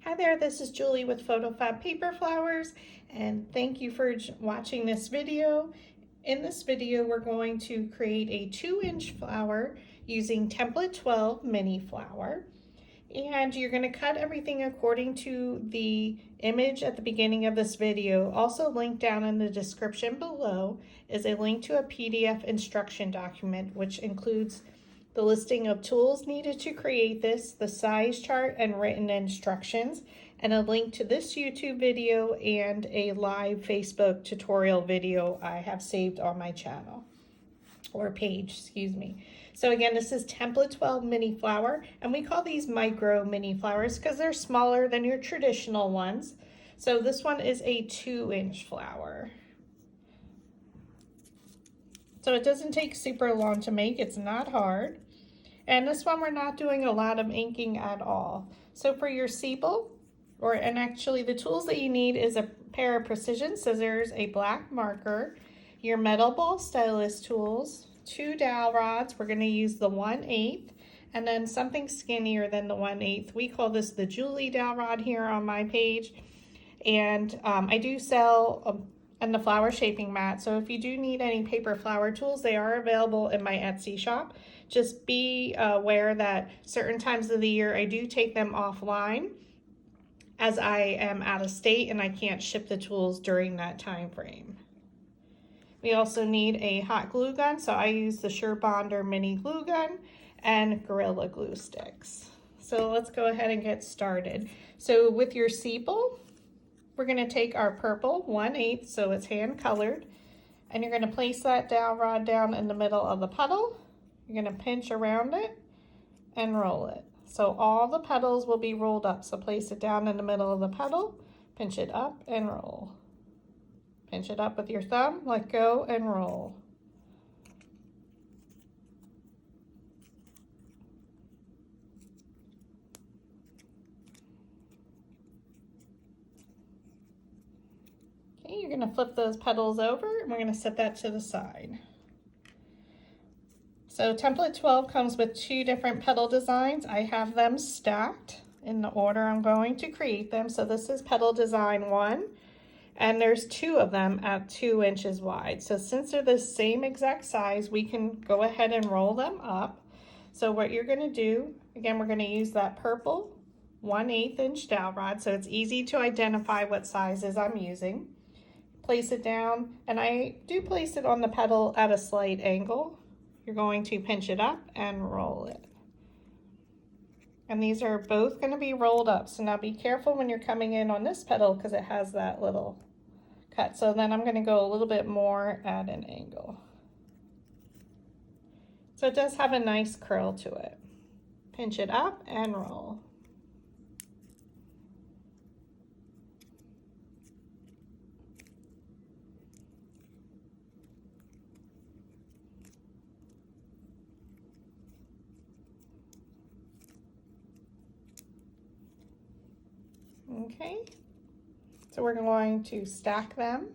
Hi there, this is Julie with PhotoFabPaperFlowers, and thank you for watching this video. In this video, we're going to create a 2-inch flower using template 12 mini flower. And you're going to cut everything according to the image at the beginning of this video. Also linked down in the description below is a link to a PDF instruction document, which includes the listing of tools needed to create this, the size chart and written instructions, and a link to this YouTube video and a live Facebook tutorial video I have saved on my channel, or page, excuse me. So again, this is template 12 mini flower, and we call these micro mini flowers because they're smaller than your traditional ones. So this one is a 2-inch flower. So it doesn't take super long to make, it's not hard. And this one we're not doing a lot of inking at all. So for your sepal, and actually the tools that you need is a pair of precision scissors, a black marker, your metal ball stylus tools, 2 dowel rods. We're going to use the 1/8, and then something skinnier than the 1/8. We call this the Julie dowel rod here on my page. And I do sell and the flower shaping mat. So if you do need any paper flower tools, they are available in my Etsy shop. Just be aware that certain times of the year I do take them offline, as I am out of state and I can't ship the tools during that time frame. We also need a hot glue gun, so I use the SureBonder mini glue gun and Gorilla Glue sticks. So let's go ahead and get started. So with your sepal, we're going to take our purple 1/8, so it's hand colored, and you're going to place that dowel rod down in the middle of the petal. You're going to pinch around it and roll it. So all the petals will be rolled up. So place it down in the middle of the petal, pinch it up and roll. Pinch it up with your thumb, let go and roll. Okay, you're going to flip those petals over and we're going to set that to the side. So template 12 comes with 2 different petal designs. I have them stacked in the order I'm going to create them. So this is petal design 1, and there's 2 of them at 2 inches wide. So since they're the same exact size, we can go ahead and roll them up. So what you're going to do, again, we're going to use that purple 1/8 inch dowel rod, so it's easy to identify what sizes I'm using. Place it down, and I do place it on the petal at a slight angle. You're going to pinch it up and roll it. And these are both going to be rolled up. So now be careful when you're coming in on this petal because it has that little cut. So then I'm going to go a little bit more at an angle. So it does have a nice curl to it. Pinch it up and roll. Okay, so we're going to stack them.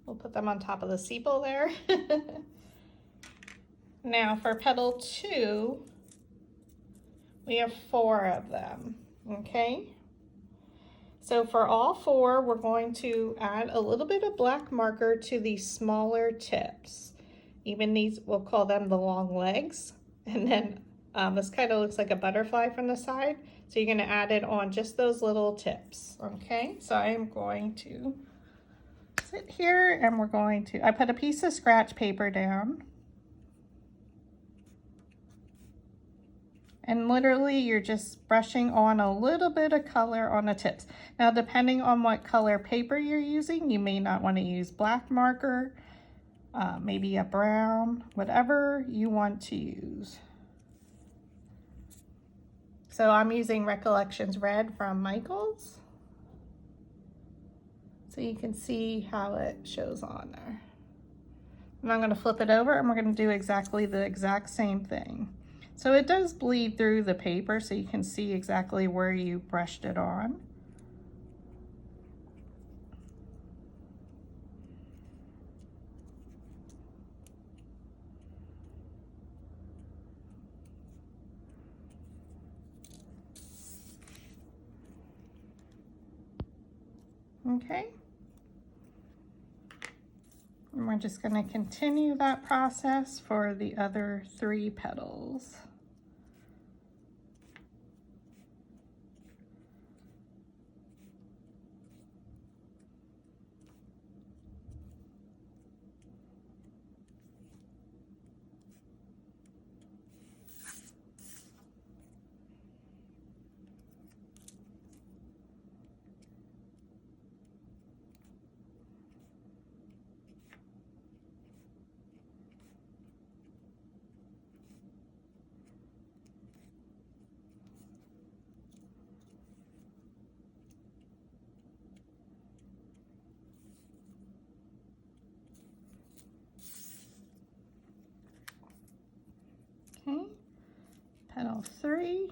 We'll put them on top of the sepal there. Now for petal 2, we have 4 of them, okay? So for all 4, we're going to add a little bit of black marker to the smaller tips. Even these, we'll call them the long legs. And then this kind of looks like a butterfly from the side. So you're going to add it on just those little tips, okay? So I am going to sit here and we're going to, I put a piece of scratch paper down. And literally you're just brushing on a little bit of color on the tips. Now depending on what color paper you're using, you may not want to use black marker, maybe a brown, whatever you want to use. So I'm using Recollections Red from Michaels. So you can see how it shows on there. And I'm going to flip it over and we're going to do exactly the exact same thing. So it does bleed through the paper so you can see exactly where you brushed it on. Okay. And we're just going to continue that process for the other 3 petals. Okay, petal 3.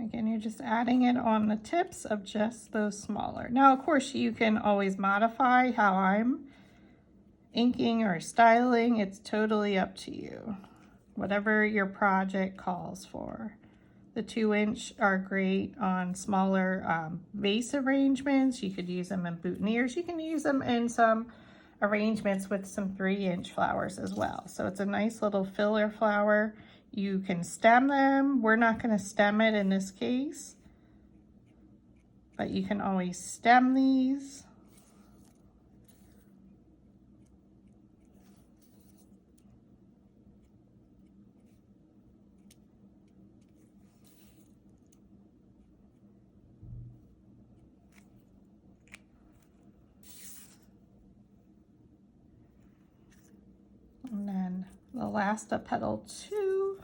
Again, you're just adding it on the tips of just those smaller. Now, of course, you can always modify how I'm inking or styling. It's totally up to you. Whatever your project calls for. The 2-inch are great on smaller vase arrangements. You could use them in boutonnieres. You can use them in some arrangements with some 3-inch flowers as well. So it's a nice little filler flower. You can stem them. We're not going to stem it in this case, but you can always stem these. And then the last of petal 2.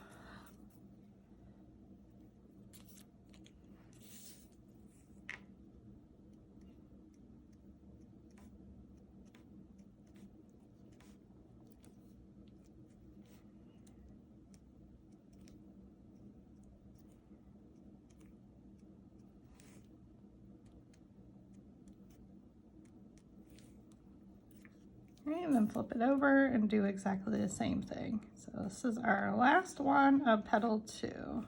Okay, and then flip it over and do exactly the same thing. So this is our last one of petal 2.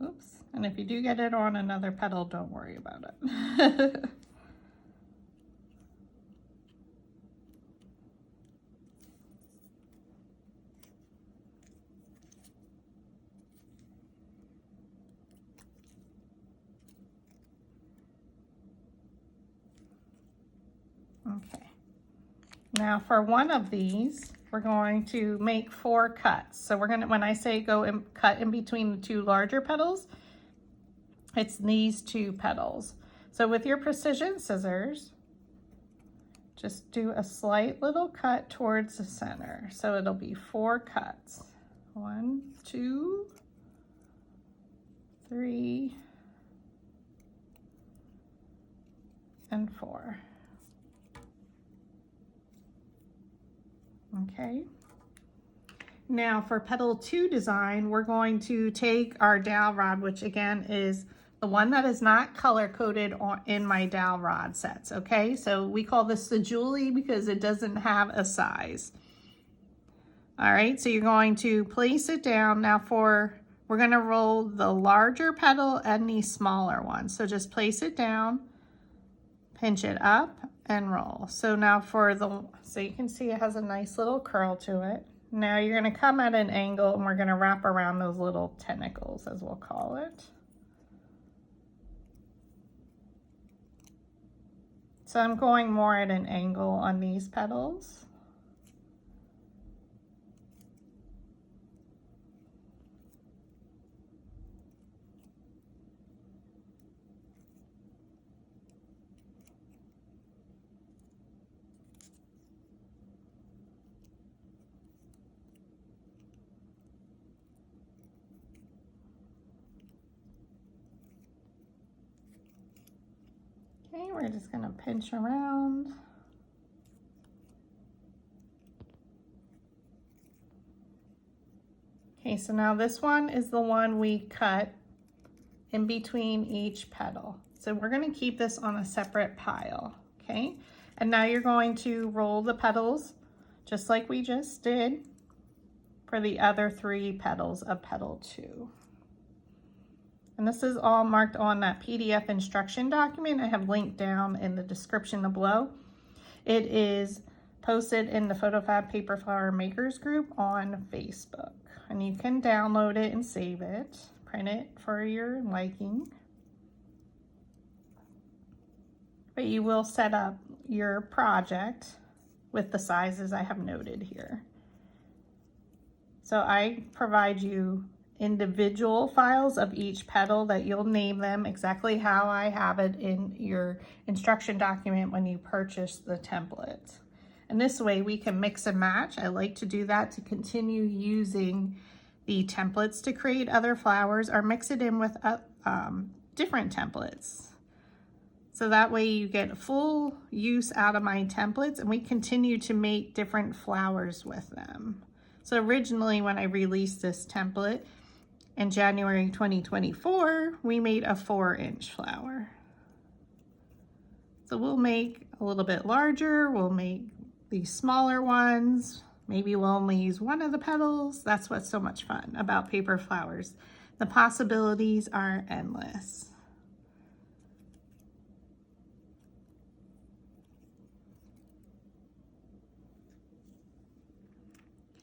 Oops, and if you do get it on another petal, don't worry about it. Okay, now for one of these, we're going to make 4 cuts. So we're gonna, when I say go and cut in between the 2 larger petals, it's these 2 petals. So with your precision scissors, just do a slight little cut towards the center. So it'll be 4 cuts. 1, 2, 3, and 4. Okay. Now for petal 2 design, we're going to take our dowel rod, which again is the one that is not color coded in my dowel rod sets. Okay, so we call this the Julie because it doesn't have a size. All right, so you're going to place it down. Now we're going to roll the larger petal and the smaller one. So just place it down, pinch it up, and roll. So now so you can see it has a nice little curl to it. Now you're going to come at an angle and we're going to wrap around those little tentacles, as we'll call it. So I'm going more at an angle on these petals. Okay, we're just gonna pinch around. Okay, so now this one is the one we cut in between each petal. So we're gonna keep this on a separate pile, okay? And now you're going to roll the petals just like we just did for the other 3 petals of petal 2. And this is all marked on that PDF instruction document I have linked down in the description below. It is posted in the PhotoFab Paper Flower Makers group on Facebook. And you can download it and save it, print it for your liking. But you will set up your project with the sizes I have noted here. So I provide you individual files of each petal that you'll name them exactly how I have it in your instruction document when you purchase the template. And this way we can mix and match. I like to do that to continue using the templates to create other flowers or mix it in with different templates. So that way you get full use out of my templates and we continue to make different flowers with them. So originally when I released this template in January 2024, we made a 4-inch flower. So we'll make a little bit larger, we'll make these smaller ones, maybe we'll only use one of the petals. That's what's so much fun about paper flowers. The possibilities are endless.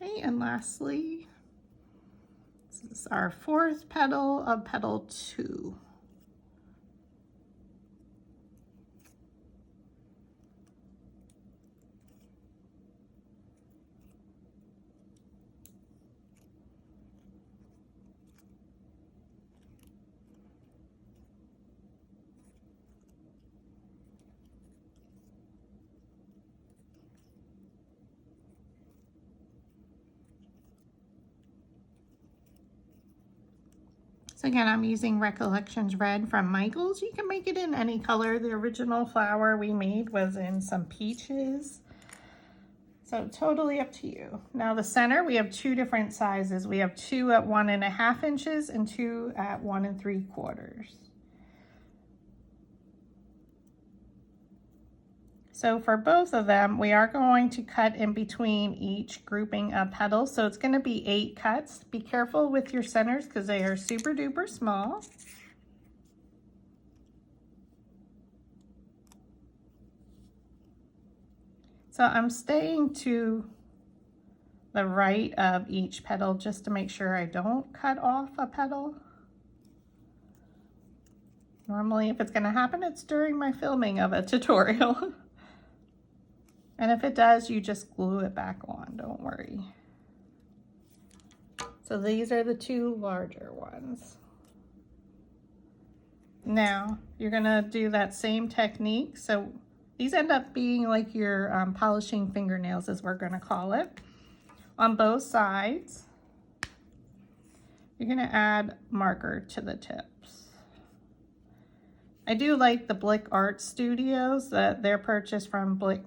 Okay, and lastly, this is our 4th petal of petal 2. So again, I'm using Recollections Red from Michaels. You can make it in any color. The original flower we made was in some peaches. So totally up to you. Now the center, we have 2 different sizes. We have 2 at 1.5 inches and 2 at 1 3/4. So for both of them, we are going to cut in between each grouping of petals. So it's going to be 8 cuts. Be careful with your centers because they are super duper small. So I'm staying to the right of each petal just to make sure I don't cut off a petal. Normally, if it's going to happen, it's during my filming of a tutorial. And if it does, you just glue it back on, don't worry. So these are the 2 larger ones. Now, you're gonna do that same technique. So these end up being like your polishing fingernails, as we're gonna call it. On both sides, you're gonna add marker to the tips. I do like the Blick Art Studios, that they're purchased from Blick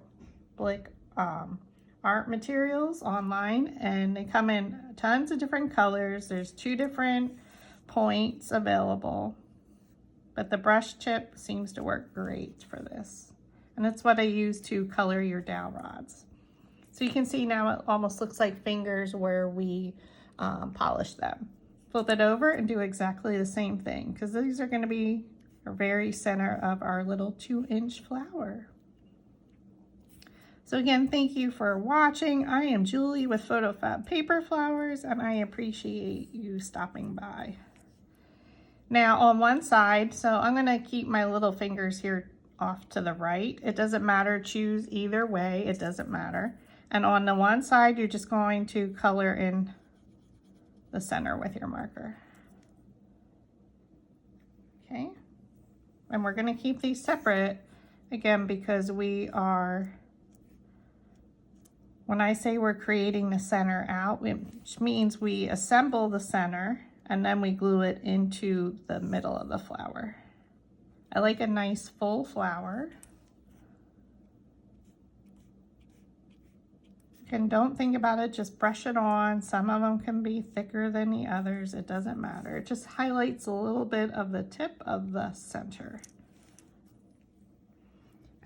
art materials online, and they come in tons of different colors. There's 2 different points available, but the brush tip seems to work great for this, and that's what I use to color your dowel rods. So you can see now it almost looks like fingers where we polish them. Flip it over and do exactly the same thing, because these are going to be the very center of our little 2-inch flower. So again, thank you for watching. I am Julie with PhotoFab Paper Flowers, and I appreciate you stopping by. Now on one side, so I'm gonna keep my little fingers here off to the right. It doesn't matter, choose either way, it doesn't matter. And on the one side, you're just going to color in the center with your marker. Okay, and we're gonna keep these separate, again, because we are, when I say we're creating the center out, which means we assemble the center and then we glue it into the middle of the flower. I like a nice full flower. And don't think about it, just brush it on. Some of them can be thicker than the others, it doesn't matter. It just highlights a little bit of the tip of the center.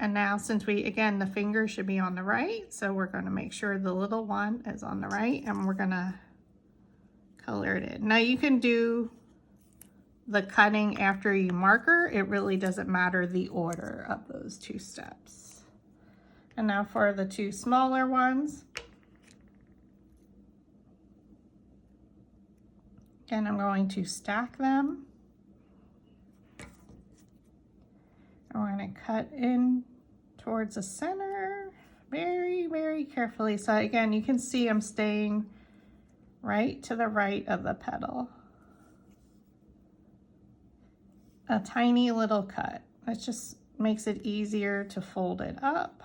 And now, since we, again, the finger should be on the right, so we're going to make sure the little one is on the right, and we're going to color it in. Now you can do the cutting after you marker, it really doesn't matter the order of those two steps. And now for the two smaller ones. And I'm going to stack them. And we're going to cut in towards the center very, very carefully. So again, you can see I'm staying right to the right of the petal. A tiny little cut. It just makes it easier to fold it up.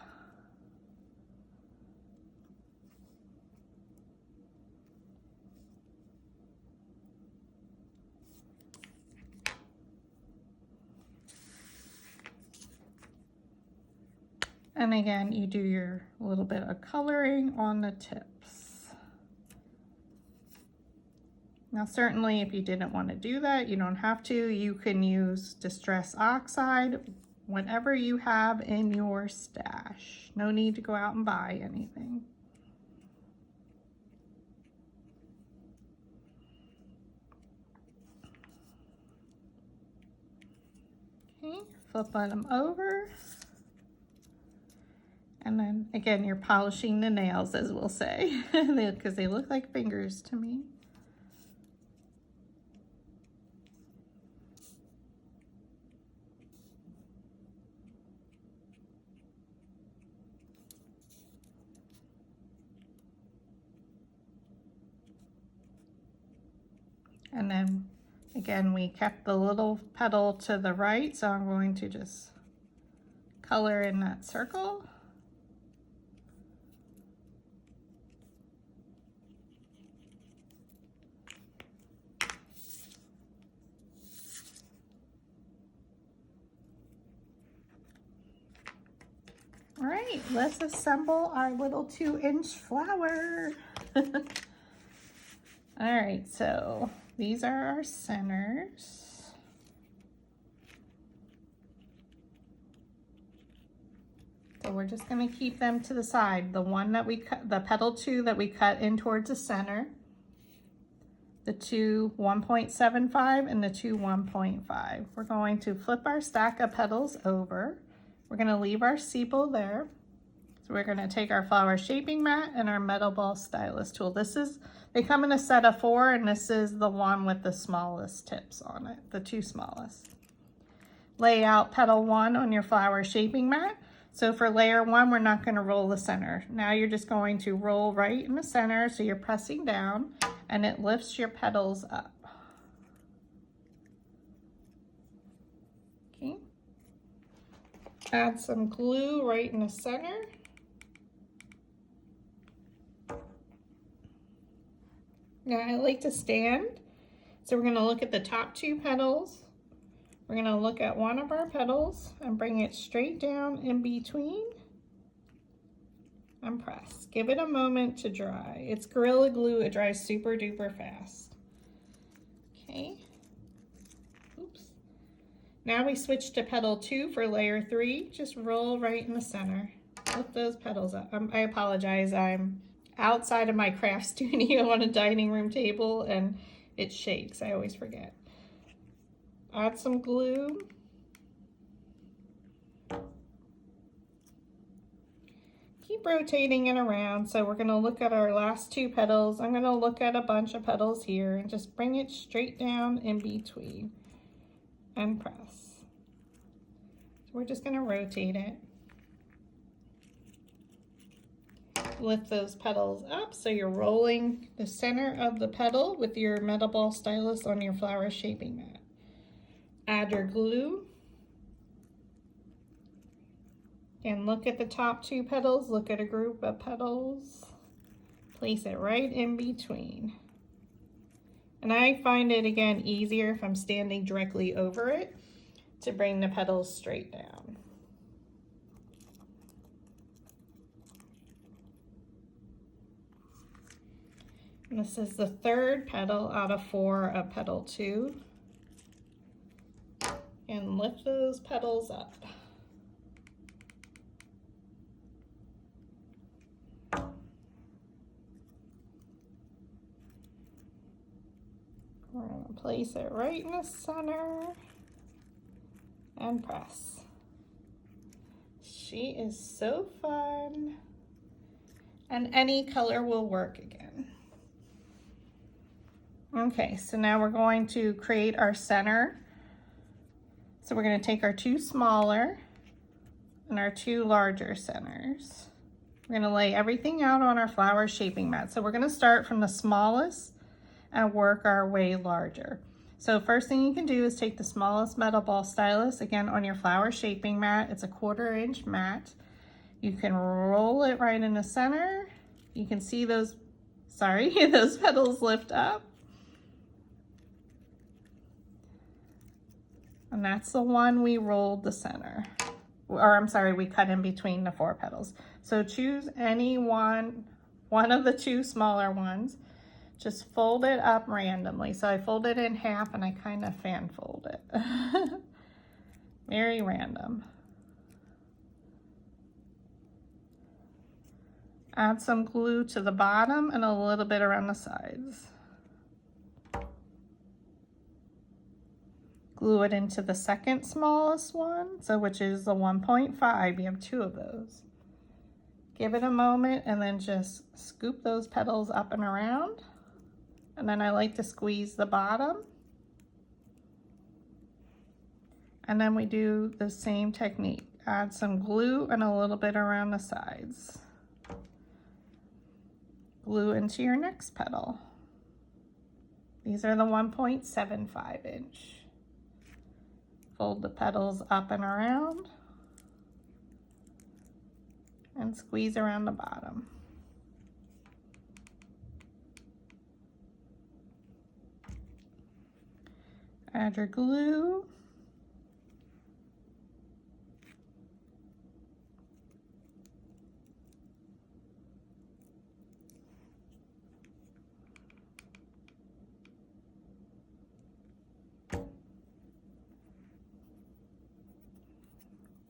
And again, you do your little bit of coloring on the tips. Now, certainly if you didn't want to do that, you don't have to. You can use Distress Oxide, whatever you have in your stash. No need to go out and buy anything. Okay, flip them over. And then again, you're polishing the nails, as we'll say, because they look like fingers to me. And then again, we kept the little petal to the right, so I'm going to just color in that circle. All right, let's assemble our little 2-inch flower. All right, so these are our centers. So we're just gonna keep them to the side. The one that we cut, the petal 2 that we cut in towards the center, the 2 1.75 and the 2 1.5. We're going to flip our stack of petals over. We're gonna leave our sepal there. So we're gonna take our flower shaping mat and our metal ball stylus tool. They come in a set of 4, and this is the one with the smallest tips on it, the 2 smallest. Lay out petal 1 on your flower shaping mat. So for layer 1, we're not gonna roll the center. Now you're just going to roll right in the center, so you're pressing down, and it lifts your petals up. Okay. Add some glue right in the center. Now I like to stand, so we're gonna look at the top 2 petals. We're gonna look at one of our petals and bring it straight down in between and press. Give it a moment to dry. It's Gorilla Glue, it dries super duper fast. Okay. Oops. Now we switch to petal 2 for layer 3. Just roll right in the center. Lift those petals up. I apologize, I'm outside of my craft studio on a dining room table and it shakes. I always forget. Add some glue. Keep rotating it around. So we're gonna look at our last 2 petals. I'm gonna look at a bunch of petals here and just bring it straight down in between and press. So we're just gonna rotate it. Lift those petals up so you're rolling the center of the petal with your metal ball stylus on your flower shaping mat. Add your glue. And look at the top 2 petals, look at a group of petals. Place it right in between. And I find it again easier if I'm standing directly over it to bring the petals straight down. And this is the 3rd petal out of 4 of petal 2. And lift those petals up. We're going to place it right in the center and press. She is so fun. And any color will work again. Okay, so now we're going to create our center. So we're going to take our two smaller and our two larger centers. We're going to lay everything out on our flower shaping mat. So we're going to start from the smallest and work our way larger. So first thing you can do is take the smallest metal ball stylus, again on your flower shaping mat. It's a 1/4 inch mat. You can roll it right in the center. You can see those, those petals lift up. And that's the one we rolled the center. Or I'm sorry, we cut in between the 4 petals. So choose any one of the 2 smaller ones. Just fold it up randomly. So I fold it in half and I kind of fan fold it. Very random. Add some glue to the bottom and a little bit around the sides. Glue it into the second smallest one, so which is the 1.5. You have 2 of those. Give it a moment and then just scoop those petals up and around. And then I like to squeeze the bottom. And then we do the same technique. Add some glue and a little bit around the sides. Glue into your next petal. These are the 1.75 inch. Fold the petals up and around and squeeze around the bottom. Add your glue.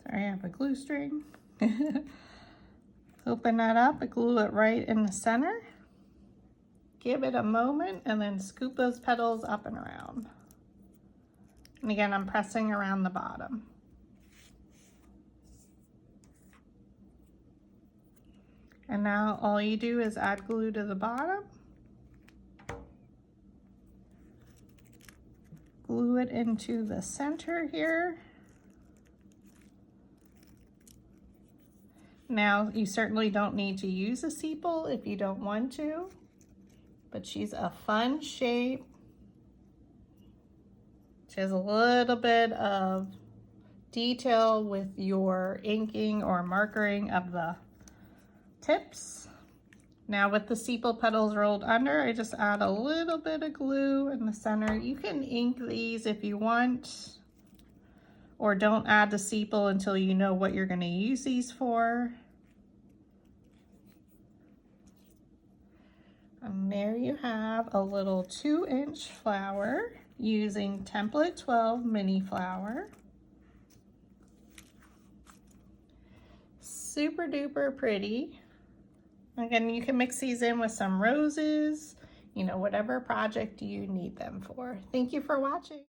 Sorry, I have a glue string. Open that up and glue it right in the center. Give it a moment and then scoop those petals up and around. And again, I'm pressing around the bottom. And now all you do is add glue to the bottom. Glue it into the center here. Now, you certainly don't need to use a sepal if you don't want to, but she's a fun shape. She has a little bit of detail with your inking or markering of the tips. Now with the sepal petals rolled under, I just add a little bit of glue in the center. You can ink these if you want, or don't add the sepal until you know what you're going to use these for. And there you have a little 2-inch flower using template 12 mini flower. Super duper pretty. Again, you can mix these in with some roses, you know, whatever project you need them for. Thank you for watching.